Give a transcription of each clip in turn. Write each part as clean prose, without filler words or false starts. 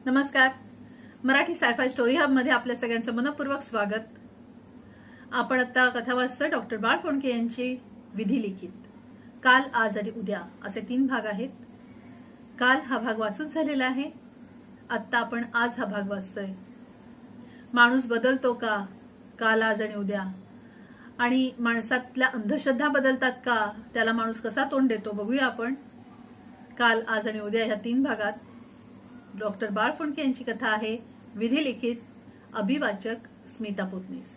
नमस्कार. Marathi sci-fi story hub मध्ये आपल्या सगळ्यांचं मनपूर्वक स्वागत. आपण आता कथा वाचतोय डॉक्टर बाळ फोंडके यांची विधी लिखित. काल, आज आणि उद्या असे 3 भाग आहेत. काल हा भाग वाचून झालेला आहे. आता आपण आज हा भाग वाचतोय. माणूस बदलतो का? काल, आज आणि उद्या. आणि माणसातल्या अंधश्रद्धा बदलतात का? त्याला माणूस कसा तोंड देतो बघूया आपण. काल, आज आणि उद्या ह्या 3 भागात डॉक्टर बाळ फोंडके यांची कथा आहे. विधी लिखित, अभिवाचक स्मिता पोतनीस.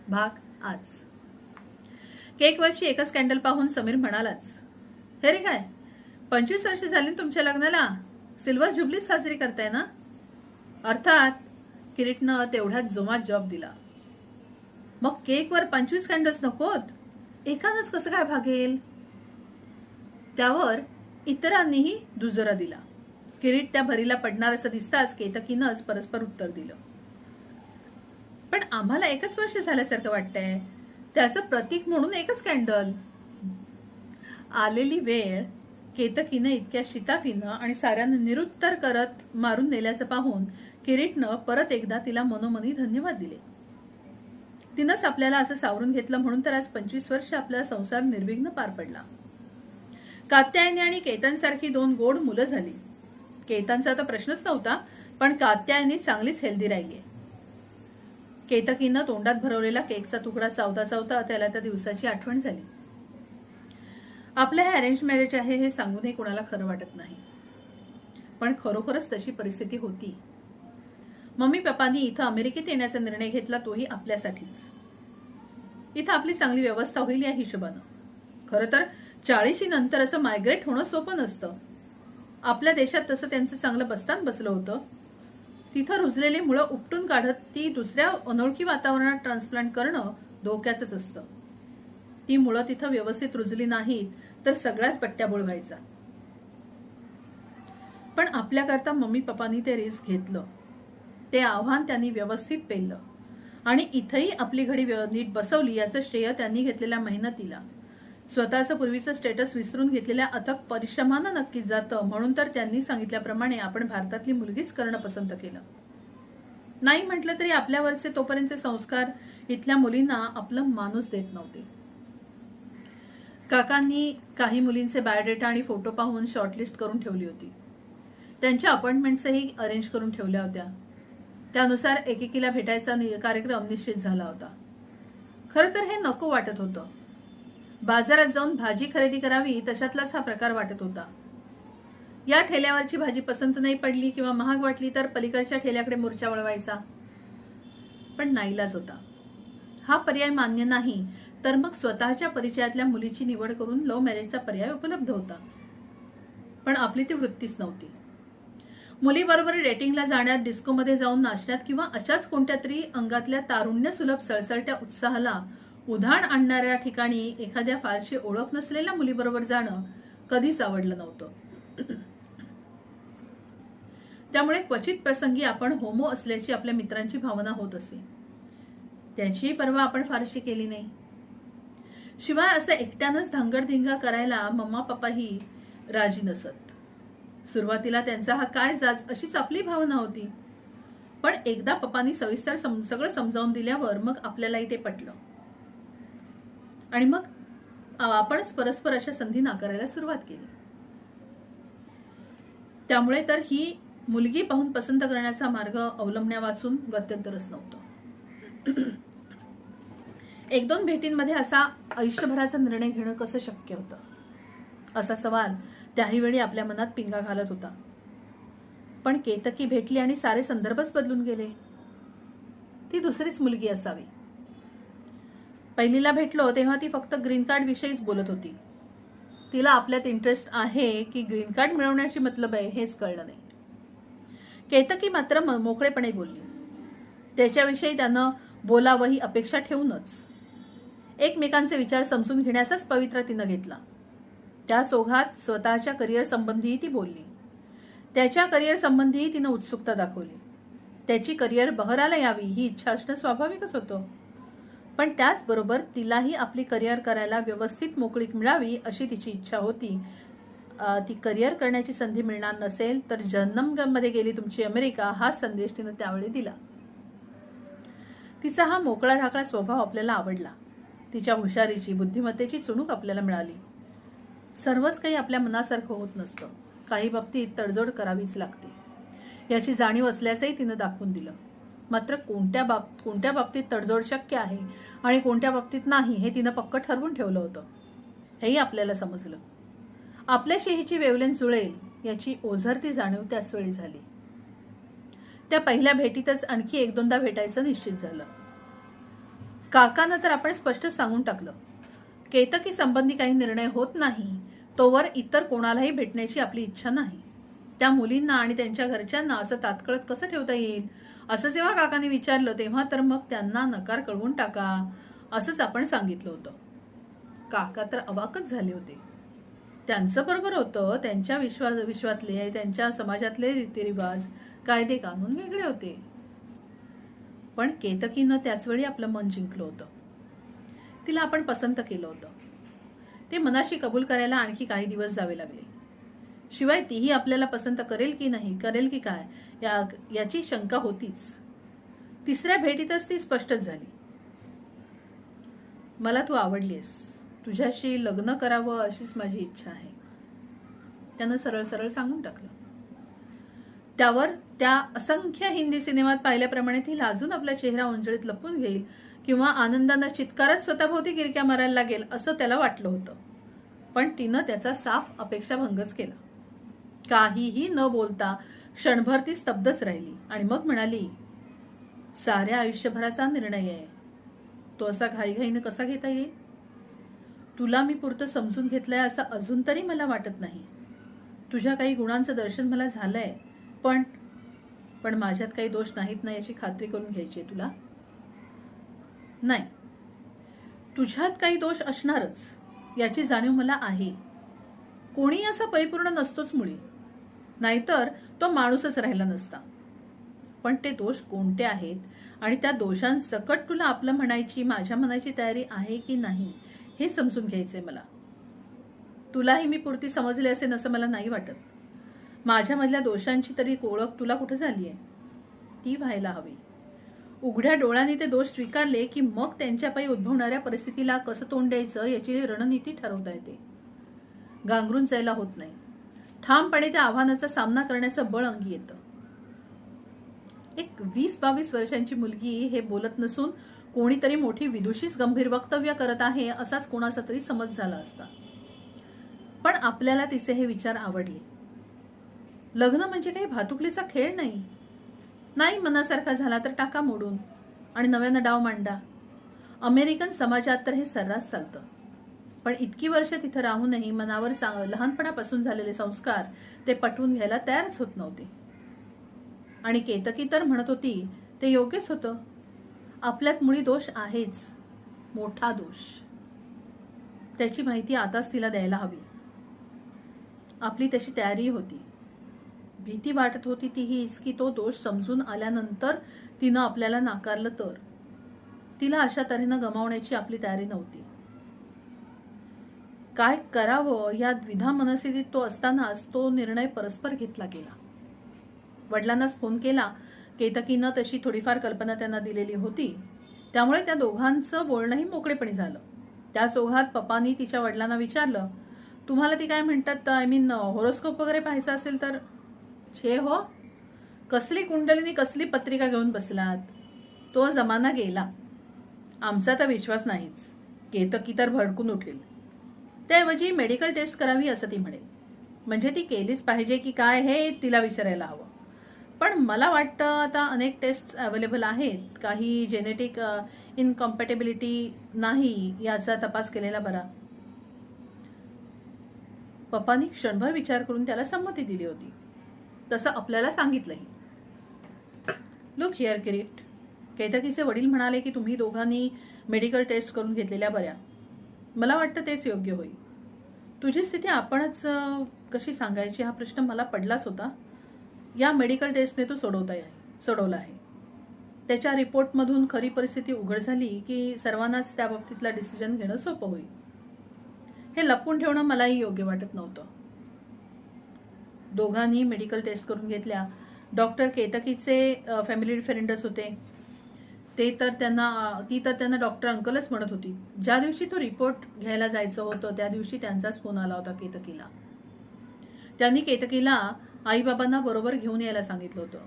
भाग आज. केकवरची एकच कॅन्डल पाहून समीर म्हणालाच, हे रे काय 25 वर्ष झाली तुमच्या लग्नाला? सिल्वर जुबली साजरी करताय ना? अर्थात. किरीटनं तेवढ्याच जोमात जॉब दिला. मग केकवर 25 कॅन्डल्स नकोत? एकानंच कसं काय भागेल? त्यावर इतरांनीही दुजोरा दिला. किरीट त्या भरीला पडणार असं दिसताच केतकीनंच परस्पर उत्तर दिलं, पण आम्हाला 1 वर्ष झाल्यासारखं वाटतंय. त्याचं प्रतीक म्हणून 1 कॅन्डल. आलेली वेळ केतकीनं इतक्या शिताफीनं आणि साऱ्यांना निरुत्तर करत मारून नेल्याचं पाहून किरीटनं परत एकदा तिला मनोमनी धन्यवाद दिले. तिनंच आपल्याला असं सावरून घेतलं म्हणून तर आज 25 वर्ष आपला संसार निर्विघ्न पार पडला. कात्यायनी आणि केतन सारखी 2 गोड मुलं झाली. केतनचा तर प्रश्नच नव्हता, पण कात्यायनी चांगलीच हेल्दी राहिली. केतकीनं तोंडात भरवलेला केकचा तुकडा चावता चावता त्याला त्या दिवसाची आठवण झाली. आपलं हे अरेंज मॅरेज आहे हे सांगूनही कोणाला खरं वाटत नाही, पण खरोखरच तशी परिस्थिती होती. मम्मी पप्पांनी इथं अमेरिकेत येण्याचा निर्णय घेतला, तोही आपल्यासाठीच. इथं आपली चांगली व्यवस्था होईल या हिशोबानं. खरं तर 40 नंतर असं मायग्रेट होणं सोपं नसतं. आपल्या देशात तसं त्यांचं चांगलं बस्तान बसलं होतं. तिथं रुजलेली मुळं उपटून काढत ती दुसऱ्या अनोळखी वातावरणात ट्रान्सप्लांट करणं धोक्याचंच असतं. ती मुळं तिथं व्यवस्थित रुजली नाहीत तर सगळ्याच पट्ट्याबोळ व्हायचा. पण आपल्याकरता मम्मी पप्पांनी ते रिस्क घेतलं. ते आव्हान त्यांनी व्यवस्थित पेललं आणि इथंही आपली घडी नीट बसवली याचं श्रेय त्यांनी घेतलेल्या मेहनतीला, स्वतःचं पूर्वीचं स्टेटस विसरून घेतलेल्या अथक परिश्रमानं नक्कीच जातं. म्हणून तर त्यांनी सांगितल्याप्रमाणे आपण भारतातली मुलगीच करणं पसंत केलं. नाही म्हटलं तरी आपल्यावरचे तोपर्यंतचे संस्कार इथल्या मुलींना आपलं माणूस देत नव्हते. काकांनी काही मुलींचे बायोडेटा आणि फोटो पाहून शॉर्टलिस्ट करून ठेवली होती. त्यांच्या अपॉइंटमेंट्सही अरेंज करून ठेवल्या होत्या. त्यानुसार एकेकीला भेटायचा कार्यक्रम निश्चित झाला होता. खरं तर हे नको वाटत होतं. बाजारात जाऊन भाजी खरेदी करावी तशातलाच हा प्रकार वाटत होता. या ठेल्यावरची भाजी पसंत नाही पडली किंवा महाग वाटली तर पलीकडच्या ठेल्याकडे मोर्चा वळवायचा. पण नाईलाज होता. हा पर्याय मान्य नाही तर मग स्वतःच्या परिचयातल्या मुलीची निवड करून लव्ह मॅरेजचा पर्याय उपलब्ध होता. पण आपली ती वृत्तीच नव्हती. मुलीबरोबर डेटिंगला जाण्यात, डिस्कोमध्ये जाऊन नाचण्यात किंवा अशाच कोणत्या तरी अंगातल्या तारुण्य सुलभ सळसळत्या उत्साहाला उधाण आणणाऱ्या ठिकाणी एखाद्या फारशी ओळख नसलेल्या मुलीबरोबर जाणं कधीच आवडलं नव्हतं. त्यामुळे क्वचित प्रसंगी आपण होमो असल्याची आपल्या मित्रांची भावना होत असे. त्याची पर्वा आपण फारशी केली नाही. शिवाय असं एकट्यानंच धांगडधिंगा करायला मम्मा पप्पाही राजी नसत. सुरुवातीला त्यांचा हा काय जाच अशीच आपली भावना होती. पण एकदा पप्पांनी सविस्तर सगळं समजावून दिल्यावर मग आपल्यालाही ते पटलं आणि मग आपणच परस्पर अशा संधी नाकारायला सुरुवात केली. त्यामुळे तर ही मुलगी पाहून पसंत करण्याचा मार्ग अवलंबण्यावाचून गत्यंतरच नव्हतं. 1-2 भेटींमध्ये असा आयुष्यभराचा निर्णय घेणं कसं शक्य होतं, असा सवाल त्याही वेळी आपल्या मनात पिंगा घालत होता. पण केतकी भेटली आणि सारे संदर्भच बदलून गेले. ती दुसरीच मुलगी असावी. पहिलीला भेटलो तेव्हा ती फक्त ग्रीन कार्ड विषयीच बोलत होती. तिला आपल्यात इंटरेस्ट आहे की ग्रीन कार्ड मिळवण्याची मतलब आहे हेच कळलं नाही. केतकी मात्र मोकळेपणे बोलली. त्याच्याविषयी त्यानं बोलावंही अपेक्षा ठेवूनच. एकमेकांचे विचार समजून घेण्याचाच पवित्रा तिनं घेतला. त्या ओघात स्वतःच्या करिअर संबंधीही ती बोलली. त्याच्या करिअर संबंधीही तिनं उत्सुकता दाखवली. त्याची करिअर बहराला यावी ही इच्छा असणं स्वाभाविकच होतं. पण त्याचबरोबर तिलाही आपली करिअर करायला व्यवस्थित मोकळीक मिळावी अशी तिची इच्छा होती. ती करिअर करण्याची संधी मिळणार नसेल तर जहन्नममध्ये गेली तुमची अमेरिका, हा संदेश तिनं त्यावेळी दिला. तिचा हा मोकळा ढाकळा स्वभाव आपल्याला आवडला. तिच्या हुशारीची, बुद्धिमत्तेची चुणूक आपल्याला मिळाली. सर्वच काही आपल्या मनासारखं होत नसतं. काही बाबतीत तडजोड करावीच लागते. याची जाणीव असल्याचंही तिनं दाखवून दिलं. मात्र कोणत्या बाबतीत तडजोड शक्य आहे आणि कोणत्या बाबतीत नाही हे तिनं पक्क ठरवून ठेवलं होतं. हेही आपल्याला समजलं. आपल्याशी हिची वेवलेंथ जुळेल याची ओझरती जाणीव त्याच वेळी झाली. त्या पहिल्या भेटीतच आणखी 1-2दा भेटायचं निश्चित झालं. काकांना तर आपण स्पष्ट सांगून टाकलं, केतकी संबंधी काही निर्णय होत नाही तोवर इतर कोणालाही भेटण्याची आपली इच्छा नाही. त्या मुलींना आणि त्यांच्या घरच्यांना असं तात्कळत कसं ठेवता येईल असं जेव्हा काकांनी विचारलं तेव्हा तर मग त्यांना नकार कळवून टाका असंच आपण सांगितलं होतं. काका तर अवाकच झाले होते. त्यांचं बरोबर होतं. त्यांच्या विश्वातले, त्यांच्या समाजातले रीतिरिवाज, कायदे कानून वेगळे होते. पण केतकीनं त्याच वेळी आपलं मन जिंकलं होतं. तिला आपण पसंत केलं होतं. ते मनाशी कबूल करायला आणखी काही दिवस जावे लागले. शिवाय तीही आपल्याला पसंत करेल की नाही, करेल की काय याची शंका होतीच. तिसऱ्या भेटीतच ती स्पष्टच झाली. मला तू आवडलीस, तुझ्याशी लग्न करावं अशीच माझी इच्छा आहे, त्यानं सरळ सरळ सांगून टाकलं. त्यावर त्या असंख्य हिंदी सिनेमात पाहिल्याप्रमाणे ती लाजून आपला चेहरा उंजळीत लपवून घेईल किंवा आनंदानं चित्कारत स्वतःभोवती गिरक्या मारायला लागेल असं त्याला वाटलं होतं. पण तिनं त्याचा साफ अपेक्षाभंगच केला. काहीही न बोलता क्षणभर ती स्तब्धच राहिली आणि मग म्हणाली, साऱ्या आयुष्यभराचा निर्णय आहे, तो असा घाईघाईनं कसा घेता येईल? तुला मी पुरतं समजून घेतलंय असं अजून तरी मला वाटत नाही. तुझ्या काही गुणांचं दर्शन मला झालंय, पण माझ्यात काही दोष नाहीत ना याची खात्री करून घ्यायची आहे तुला. नाही, तुझ्यात काही दोष असणारच याची जाणीव मला आहे. कोणी असा परिपूर्ण नसतोच मुळी, नाहीतर तो माणूसच राहिला नसता. पण ते दोष कोणते आहेत आणि त्या दोषांसकट तुला आपलं म्हणायची, माझ्या म्हणायची तयारी आहे की नाही हे समजून घ्यायचंय मला. तुलाही मी पुरती समजले असेल असं मला नाही वाटत. माझ्यामधल्या दोषांची तरी ओळख तुला कुठं झाली आहे? ती व्हायला हवी. उघड्या डोळ्यांनी ते दोष स्वीकारले की मग त्यांच्यापायी उद्भवणाऱ्या परिस्थितीला कसं तोंड द्यायचं याची रणनीती ठरवता येते. गांगरून जायला होत नाही. ठामपणे त्या आव्हानाचा सामना करण्याचं बळ अंगी येतं. एक 20-22 वर्षांची मुलगी हे बोलत नसून कोणीतरी मोठी विदुषीच गंभीर वक्तव्य करत आहे असाच कोणाचा तरी समज झाला असता. पण आपल्याला तिचे हे विचार आवडले. लग्न म्हणजे काही भातुकलीचा खेळ नाही. मनासारखा झाला तर टाका मोडून आणि नव्यानं डाव मांडा. अमेरिकन समाजात तर हे सर्रास चालतं. पण इतकी वर्ष तिथं राहूनही मनावर लहानपणापासून झालेले संस्कार ते पटवून घ्यायला तयारच होत नव्हते. आणि केतकी तर म्हणत होती ते योग्यच होतं. आपल्यात मुळी दोष आहेच, मोठा दोष. त्याची माहिती आताच तिला द्यायला हवी. आपली तशी तयारी होती. भीती वाटत होती ती हीच की तो दोष समजून आल्यानंतर तिनं आपल्याला नाकारलं तर. तिला अशा तऱ्हेनं गमावण्याची आपली तयारी नव्हती. काय करावं या द्विधा मनस्थितीत तो असतानाच तो निर्णय परस्पर घेतला गेला. वडिलांनाच फोन केला. केतकीनं तशी थोडीफार कल्पना त्यांना दिलेली होती, त्यामुळे त्या दोघांचं बोलणंही मोकळेपणी झालं. त्याच ओघात पप्पांनी तिच्या वडिलांना विचारलं, तुम्हाला ती काय म्हणतात, हॉरोस्कोप वगैरे पाहायचं असेल तर? छे हो, कसली कुंडलिनी, कसली पत्रिका घेऊन बसलात? तो जमाना गेला. आमचा तर विश्वास नाहीच. केतकी तर भडकून उठेल. त्याऐवजी मेडिकल टेस्ट करावी असं ती म्हणेल. म्हणजे ती केलीच पाहिजे की काय हे तिला विचारायला हवं. पण मला वाटतं आता अनेक टेस्ट अवेलेबल आहेत. काही जेनेटिक इनकॉम्पॅटेबिलिटी नाही याचा तपास केलेला बरा. पप्पांनी क्षणभर विचार करून त्याला संमती दिली होती. तसं आपल्याला सांगितलंही. लुक हिअर किरीट, केतकीचे वडील म्हणाले की तुम्ही दोघांनी मेडिकल टेस्ट करून घेतलेल्या बऱ्या. मला वाटतं तेच योग्य होईल. तुझी स्थिती आपणच कशी सांगायची हा प्रश्न मला पडलाच होता. या मेडिकल टेस्टने तो सोडवला आहे. त्याच्या रिपोर्टमधून खरी परिस्थिती उघड झाली की सर्वांनाच त्या बाबतीतला डिसिजन घेणं सोपं होईल. हे लपवून ठेवणं मलाही योग्य वाटत नव्हतं. दोघांनी मेडिकल टेस्ट करून घेतल्या. डॉक्टर केतकीचे फॅमिली फ्रेंडच होते. ती तर त्यांना डॉक्टर अंकलच म्हणत होती. ज्या दिवशी तो रिपोर्ट घ्यायला जायचं होतं त्या दिवशी त्यांचाच फोन आला होता केतकीला. त्यांनी केतकीला आईबाबांना बरोबर घेऊन यायला सांगितलं होतं.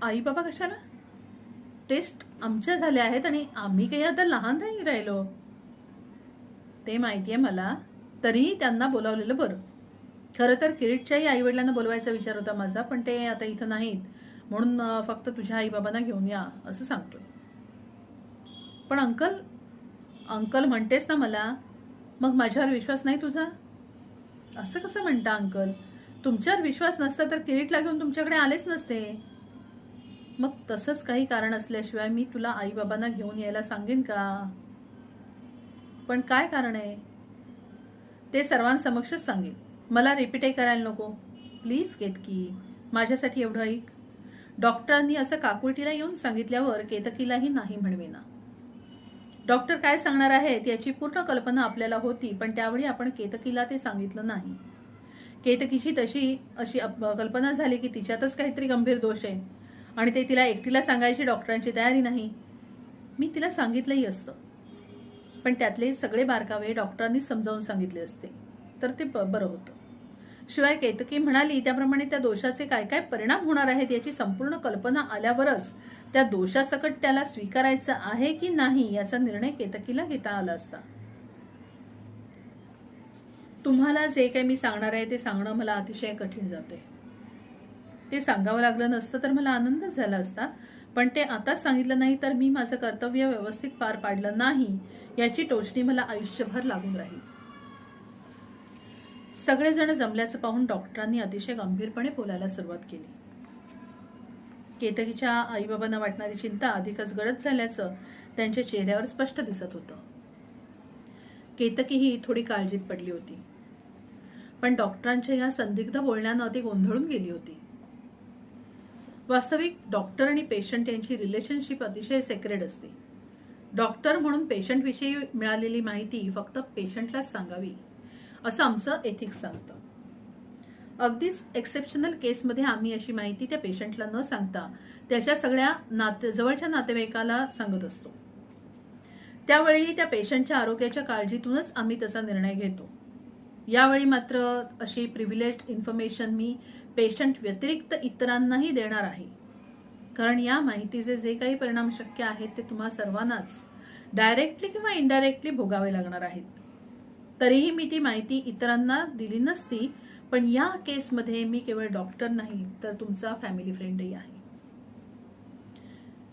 आई बाबा कशाला? टेस्ट आमच्या झाल्या आहेत आणि आम्ही काही आता लहान नाही राहिलो. ते माहितीये मला, तरीही त्यांना बोलावलेलं बरं. खरं तर किरीटच्याही आई वडिलांना बोलवायचा विचार होता माझा, पण ते आता इथं नाहीत म्हणून फक्त तुझ्या आई बाबांना घेऊन या असं सांगतोय. पण अंकल म्हणतेस ना मला, मग माझ्यावर विश्वास नाही तुझा? असं कसं म्हणता अंकल? तुमच्यावर विश्वास नसता तर किरीटला घेऊन तुमच्याकडे आलेच नसते. मग तसंच काही कारण असल्याशिवाय मी तुला आई बाबांना घेऊन यायला सांगेन का? पण काय कारण आहे ते सर्वांसमक्षच सांगेन. मला रिपीटही करायला नको. प्लीज केतकी, माझ्यासाठी एवढं ऐक. डॉक्टरांनी असं काकुळटीला येऊन सांगितल्यावर केतकीलाही नाही म्हणवेना. डॉक्टर काय सांगणार आहेत याची पूर्ण कल्पना आपल्याला होती, पण त्यावेळी आपण केतकीला ते सांगितलं नाही. केतकीची अशी कल्पना झाली की तिच्यातच काहीतरी गंभीर दोष आहे आणि ते तिला एकटीला सांगायची डॉक्टरांची तयारी नाही. मी तिला सांगितलंही असतं, पण त्यातले सगळे बारकावे डॉक्टरांनी समजावून सांगितले असते तर ते बरं होतं. शिवाय केतकी म्हणाली त्याप्रमाणे त्या दोषाचे काय काय परिणाम होणार आहेत याची संपूर्ण कल्पना आल्यावरच त्या दोषासकट त्याला स्वीकारायचं आहे की नाही याचा निर्णय केतकीला घेता आला असता. तुम्हाला जे काही मी सांगणार आहे ते सांगणं मला अतिशय कठीण जाते. ते सांगावं लागलं नसतं तर मला आनंदच झाला असता, पण ते आताच सांगितलं नाही तर मी माझं कर्तव्य व्यवस्थित पार पाडलं नाही याची टोचणी मला आयुष्यभर लागून राहील. सगळेजण जमल्याचं पाहून डॉक्टरांनी अतिशय गंभीरपणे बोलायला सुरुवात केली. केतकीच्या आईबाबांना वाटणारी चिंता अधिकच गडद झाल्याचं त्यांच्या चेहऱ्यावर स्पष्ट दिसत होतं. केतकीही थोडी काळजीत पडली होती, पण डॉक्टरांच्या या संदिग्ध बोलण्यानं ती गोंधळून गेली होती. वास्तविक डॉक्टर आणि पेशंट यांची रिलेशनशिप अतिशय सेक्रेड असते. डॉक्टर म्हणून पेशंट विषयी मिळालेली माहिती फक्त पेशंटलाच सांगावी असं आमचं एथिक्स सांगतं. अगदीच एक्सेप्शनल केसमध्ये आम्ही अशी माहिती त्या पेशंटला न सांगता त्याच्या सगळ्या जवळच्या नातेवाईकाला सांगत असतो. त्यावेळी त्या पेशंटच्या आरोग्याच्या काळजीतूनच आम्ही तसा निर्णय घेतो. यावेळी मात्र अशी प्रिव्हिलेज्ड इन्फॉर्मेशन मी पेशंट व्यतिरिक्त इतरांनाही देणार आहे, कारण या माहितीचे जे काही परिणाम शक्य आहेत ते तुम्हा सर्वांनाच डायरेक्टली किंवा इनडायरेक्टली भोगावे लागणार आहेत. तरीही मी ती माहिती इतरांना दिली नसती, पण या केसमध्ये मी केवळ डॉक्टर नाही तर तुमचा फॅमिली फ्रेंडही आहे.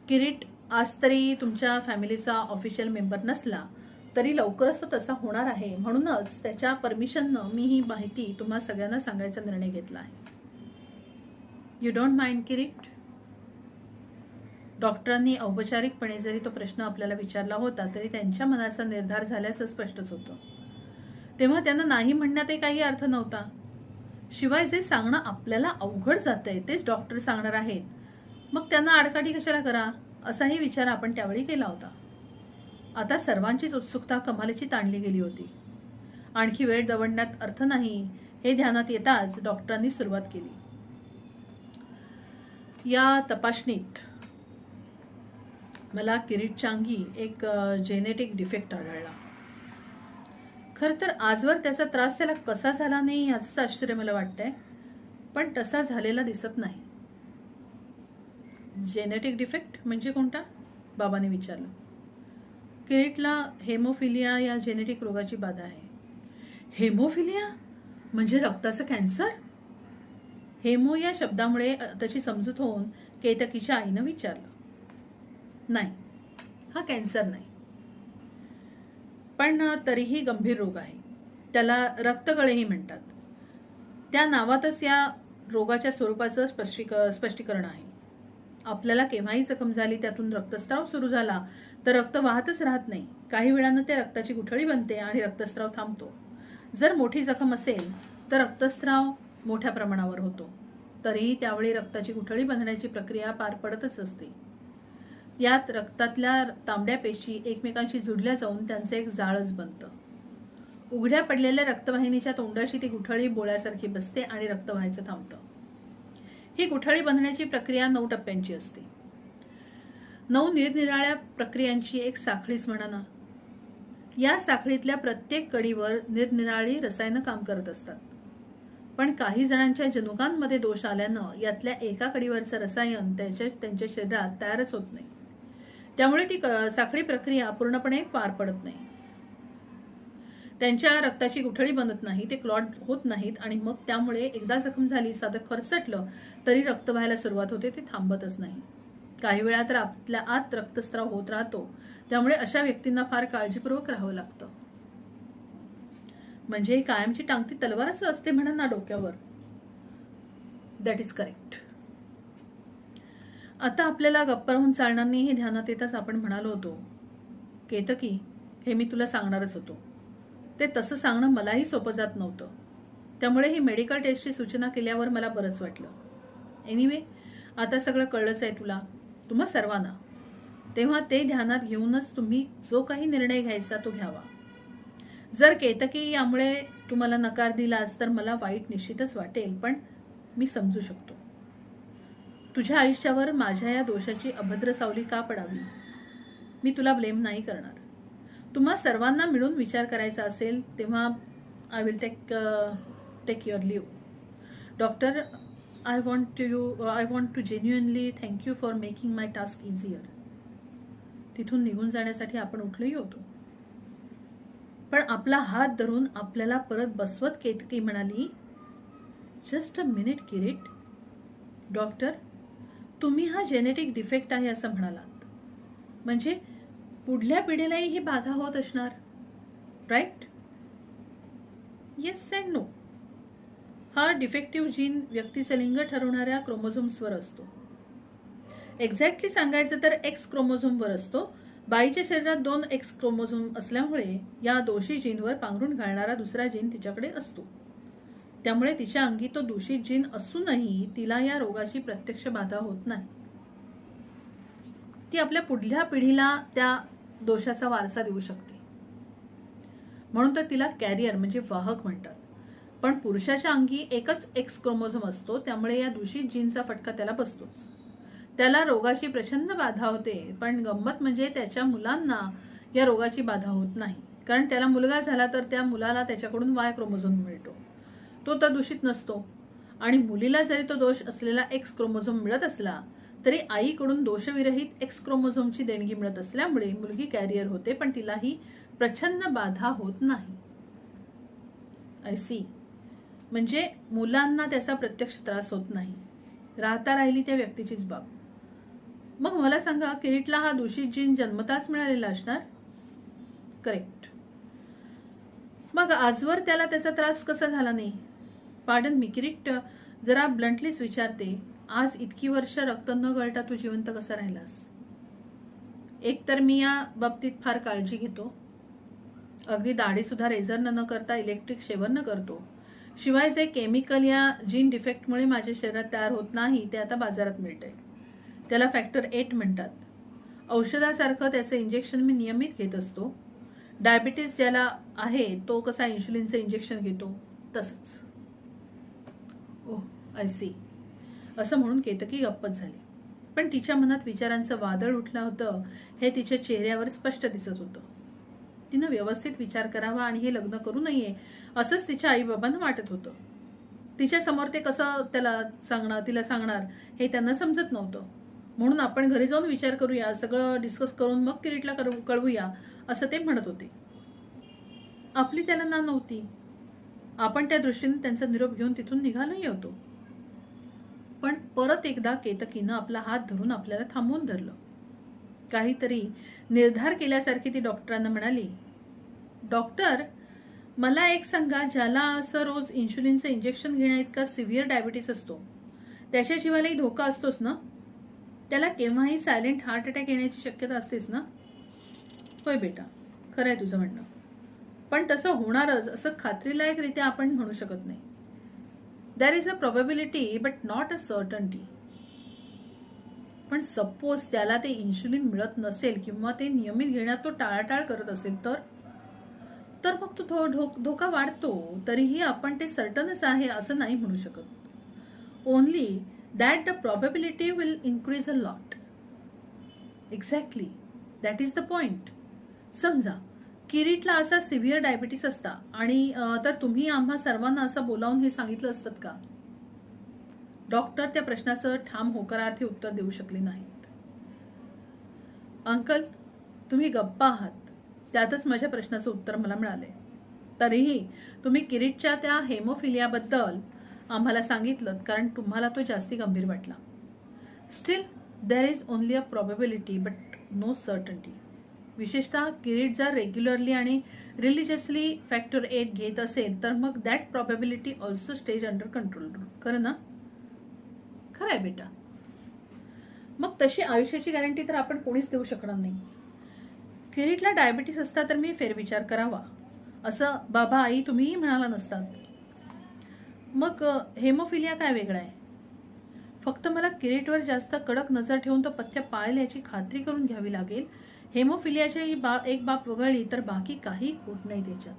किरीट आज तरी तुमच्या फॅमिलीचा ऑफिशियल मेंबर नसला तरी लवकरच तो तसा होणार आहे, म्हणूनच त्याच्या परमिशननं मी ही माहिती तुम्हा सगळ्यांना सांगायचा निर्णय घेतला आहे. You don't mind Kirit? डॉक्टरांनी औपचारिकपणे जरी तो प्रश्न आपल्याला विचारला होता तरी त्यांच्या मनाचा निर्धार झाल्याचं स्पष्टच होतं. तेव्हा त्यांना नाही म्हणण्यातही काही अर्थ नव्हता. शिवाय जे सांगणं आपल्याला अवघड जातंय तेच डॉक्टर सांगणार आहेत, मग त्यांना आडकाठी कशाला करा असाही विचार आपण त्यावेळी केला होता. आता सर्वांचीच उत्सुकता कमालीची ताणली गेली होती. आणखी वेळ दवडण्यात अर्थ नाही हे ध्यानात येताच डॉक्टरांनी सुरुवात केली. या तपासणीत मला किरीटच्या अंगी एक जेनेटिक डिफेक्ट आढळला. खरं तर आजवर त्याचा त्रास त्याला कसा झाला नाही याचं आश्चर्य मला वाटतंय, पण तसा झालेला दिसत नाही. जेनेटिक डिफेक्ट म्हणजे कोणता? बाबांनी विचारलं. किरीटला हेमोफिलिया या जेनेटिक रोगाची बाधा आहे. हेमोफिलिया म्हणजे रक्ताचं कॅन्सर? हेमो या शब्दामुळे त्याची समजूत होऊन केतकीच्या आईनं विचारलं. नाही, हा कॅन्सर नाही, पण तरीही गंभीर रोग आहे. त्याला रक्तगळेही म्हणतात. त्या नावातच या रोगाच्या स्वरूपाचं स्पष्टीकरण आहे. आपल्याला केव्हाही जखम झाली, त्यातून रक्तस्राव सुरू झाला तर रक्त वाहतच राहत नाही. काही वेळानं त्या रक्ताची गुठळी बनते आणि रक्तस्राव थांबतो. जर मोठी जखम असेल तर रक्तस्राव मोठ्या प्रमाणावर होतो, तरीही त्यावेळी रक्ताची गुठळी बांधण्याची प्रक्रिया पार पडतच असते. यात रक्तातल्या तांबड्या पेशी एकमेकांशी जुडल्या जाऊन त्यांचं एक जाळच बनतं. उघड्या पडलेल्या रक्तवाहिनीच्या तोंडाशी ती गुठळी बोळ्यासारखी बसते आणि रक्त व्हायचं थांबतं. ही गुठळी बंधण्याची प्रक्रिया 9 टप्प्यांची असते. 9 निरनिराळ्या प्रक्रियांची एक साखळीच म्हणा ना. या साखळीतल्या प्रत्येक कडीवर निरनिराळी रसायनं काम करत असतात. पण काही जणांच्या जनुकांमध्ये दोष आल्यानं यातल्या एका कडीवरचं रसायन त्यांच्या शरीरात तयारच होत नाही. त्यामुळे ती साखळी प्रक्रिया पूर्णपणे पार पडत नाही. त्यांच्या रक्ताची गुठळी बनत नाही, ते क्लॉट होत नाहीत आणि मग त्यामुळे एकदा जखम झाली, साधं खरचटलं तरी रक्त व्हायला सुरुवात होते, ते थांबतच नाही. काही वेळा तर आपल्या आत रक्तस्राव होत राहतो. त्यामुळे अशा व्यक्तींना फार काळजीपूर्वक राहावं लागतं. म्हणजे कायमची टांगती तलवारच असते म्हणा ना डोक्यावर. That is correct. आता आपल्याला गप्पा राहून चालणार नाही हे ध्यानात येताच आपण म्हणालो होतो, केतकी हे मी तुला सांगणारच होतो. ते तसं सांगणं मलाही सोपं जात नव्हतं. त्यामुळे ही मेडिकल टेस्टची सूचना केल्यावर मला बरंच वाटलं. एनिवे, आता सगळं कळलंच आहे तुला, तुम्हा सर्वांना. तेव्हा ते ध्यानात घेऊनच तुम्ही जो काही निर्णय घ्यायचा तो घ्यावा. जर केतकी यामुळे तुम्हाला नकार दिलास तर मला वाईट निश्चितच वाटेल, पण मी समजू शकतो. तुझ्या आयुष्यावर माझ्या या दोषाची अभद्र सावली का पडावी? मी तुला ब्लेम नाही करणार. तुम्हा सर्वांना मिळून विचार करायचा असेल तेव्हा I will take your leave. Doctor, I want to genuinely thank you for making my task easier. तिथून निघून जाण्यासाठी आपण उठलोही होतो. पण आपला हात धरून आपल्याला परत बसवत केतकी म्हणाली, just a minute Kirit. Doctor, तुम्ही हा जेनेटिक डिफेक्ट आहे असं म्हणालात. म्हणजे पुढल्या पिढीलाही ही बाधा होत असणार, राईट? Yes and no. हा डिफेक्टिव्ह जीन व्यक्तीचं लिंग ठरवणाऱ्या क्रोमोझोम्सवर असतो. एक्झॅक्टली सांगायचं तर एक्स क्रोमोझोमवर असतो. बाईच्या शरीरात 2 एक्स क्रोमोझोम असल्यामुळे या दोषी जीनवर पांघरून घालणारा दुसरा जीन तिच्याकडे असतो. त्यामुळे तिच्या अंगी तो दूषित जीन असूनही तिला या रोगाची प्रत्यक्ष बाधा होत नाही. ती आपल्या पुढल्या पिढीला त्या दोषाचा वारसा देऊ शकते. म्हणून तर तिला कॅरियर म्हणजे वाहक म्हणतात. पण पुरुषाच्या अंगी एकच एक्स क्रोमोझोम असतो, त्यामुळे या दूषित जीनचा फटका त्याला बसतोच. त्याला रोगाची प्रचंड बाधा होते. पण गंमत म्हणजे त्याच्या मुलांना या रोगाची बाधा होत नाही. कारण त्याला मुलगा झाला तर त्या मुलाला त्याच्याकडून वाय क्रोमोझोम मिळतो, तो तर दूषित नसतो. आणि मुलीला जरी तो दोष असलेला एक्स क्रोमोझोम मिळत असला तरी आईकडून दोषविरहित एक्स क्रोमोझोमची देणगी मिळत असल्यामुळे मुलगी कॅरियर होते, पण तिलाही प्रचंड बाधा होत नाही. I see. म्हणजे मुलांना त्याचा प्रत्यक्ष त्रास होत नाही. राहता राहिली त्या व्यक्तीचीच बाब. मग मला सांगा, किरीटला हा दूषित जीन जन्मताच मिळालेला असणार? करेक्ट. मग आजवर त्याला त्याचा त्रास कसा झाला नाही? पार्डन मी, किरीट, जरा ब्लंटलीच विचारते, आज इतकी वर्ष रक्त न गळता तू जिवंत कसा राहिलास? एक तर मी या बाबतीत फार काळजी घेतो. अगदी दाढी सुद्धा रेझरनं न करता इलेक्ट्रिक शेवरनं करतो. शिवाय जे केमिकल या जीन डिफेक्टमुळे माझ्या शरीरात तयार होत नाही ते आता बाजारात मिळतंय. त्याला फॅक्टर 8 म्हणतात. औषधासारखं त्याचं इंजेक्शन मी नियमित घेत असतो. डायबिटीस ज्याला आहे तो कसा इन्शुलिनचं इंजेक्शन घेतो तसंच. ओह, आय सी. असं म्हणून केतकी गप्पच झाली. पण तिच्या मनात विचारांचं वादळ उठलं होतं हे तिच्या चेहऱ्यावर स्पष्ट दिसत होतं. तिनं व्यवस्थित विचार करावा आणि हे लग्न करू नये असंच तिच्या आईबाबांना वाटत होतं. तिच्या समोर ते कसं तिला सांगणार हे त्यांना समजत नव्हतं. म्हणून आपण घरी जाऊन विचार करूया, सगळं डिस्कस करून मग किरीटला कळवूया असं ते म्हणत होते. आपली त्याला ना नव्हती. आपण त्या दृष्टीने त्यांचा निरोप घेऊन तिथून निघालोही होतो. पण परत एकदा केतकीनं आपला हात धरून आपल्याला थांबवून धरलं. काहीतरी निर्धार केल्यासारखी ती डॉक्टरांना म्हणाली, डॉक्टर, मला एक सांगा, ज्याला असं रोज इन्शुलिनचं इंजेक्शन घेण्या इतका सिव्हिअर डायबिटीस असतो त्याच्या जीवालाही धोका असतोच ना? त्याला केव्हाही सायलेंट हार्ट अटॅक येण्याची शक्यता असतेच ना? होय बेटा, खरं आहे तुझं म्हणणं. पण तसं होणारच असं खात्रीलायकरित्या आपण म्हणू शकत नाही. There is a probability but not a certainty. पण सपोज त्याला ते इन्शुलिन मिळत नसेल किंवा ते नियमित घेण्यात तो टाळाटाळ करत असेल तर मग तो धोका वाढतो. तरीही आपण ते सर्टनच आहे असं नाही म्हणू शकत. Only that the probability will increase a lot. Exactly, that is the point. समजा किरीटला असा सिव्हिअर डायबिटीस असता आणि तर तुम्ही आम्हा सर्वांना असं बोलावून हे सांगितलं असतं का? डॉक्टर त्या प्रश्नाचं ठाम होकारार्थी उत्तर देऊ शकले नाहीत. अंकल, तुम्ही गप्पा आहात, त्यातच माझ्या प्रश्नाचं उत्तर मला मिळाले. तरीही तुम्ही किरीटच्या त्या हेमोफिलियाबद्दल आम्हाला सांगितलं कारण तुम्हाला तो जास्ती गंभीर वाटला. Still there is only a probability but no certainty. विशेषतः किरीट जर रेग्युलरली आणि रिलिजियसली फॅक्टर 8 घेत असेल तर मग that probability also stage under control. खरं ना? खरं आहे बेटा. मग तशी आयुष्याची गॅरंटी तर आपण कोणीच देऊ शकणार नाही. किरीटला डायबिटीस असता तर मी फेरविचार करावा असं बाबा आई तुम्हीही म्हणाला नसतात. मग हेमोफिलिया काय वेगळा आहे? फक्त मला किरीटवर जास्त कडक नजर ठेवून तो पथ्य पाळेल याची खात्री करून घ्यावी लागेल. हेमोफिलियाची एक बाब वगळली तर बाकी काही होत नाही त्याच्यात.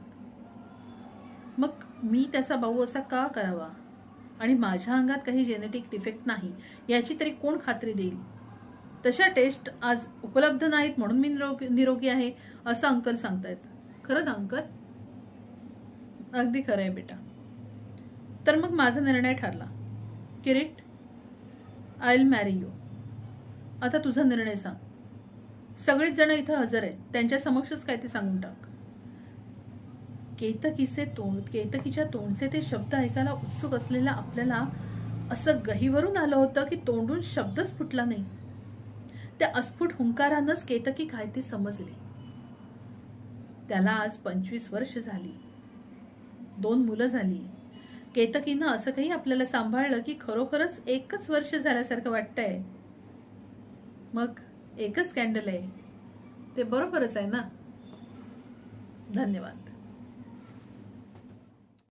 मग मी त्याचा भाऊ असा का करावा आणि माझ्या अंगात काही जेनेटिक डिफेक्ट नाही याची तरी कोण खात्री देईल? तशा टेस्ट आज उपलब्ध नाहीत म्हणून मी निरोगी आहे असं अंकल सांगतायत. खरं ना अंकल? अगदी खरं आहे बेटा. तर मग माझा निर्णय ठरला. किरीट, आय विल मॅरी यू. आता तुझा निर्णय सांग. सगळेच जण इथं हजर आहेत, त्यांच्या समक्षच काय ते सांगून टाक. केतकीच्या तोंडचे ते शब्द ऐकायला उत्सुक असलेल्या आपल्याला असं गहीवरून आलं होतं की तोंडून शब्दच फुटला नाही. त्या अस्फुट हुंकारानंच केतकी काय ते समजले. त्याला आज 25 वर्ष झाली, 2 मुलं झाली. केतकीनं असं काही आपल्याला सांभाळलं की खरोखरच 1च वर्ष झाल्यासारखं वाटतंय. मग एकच कॅन्डल आहे ते बरोबरच आहे ना? धन्यवाद.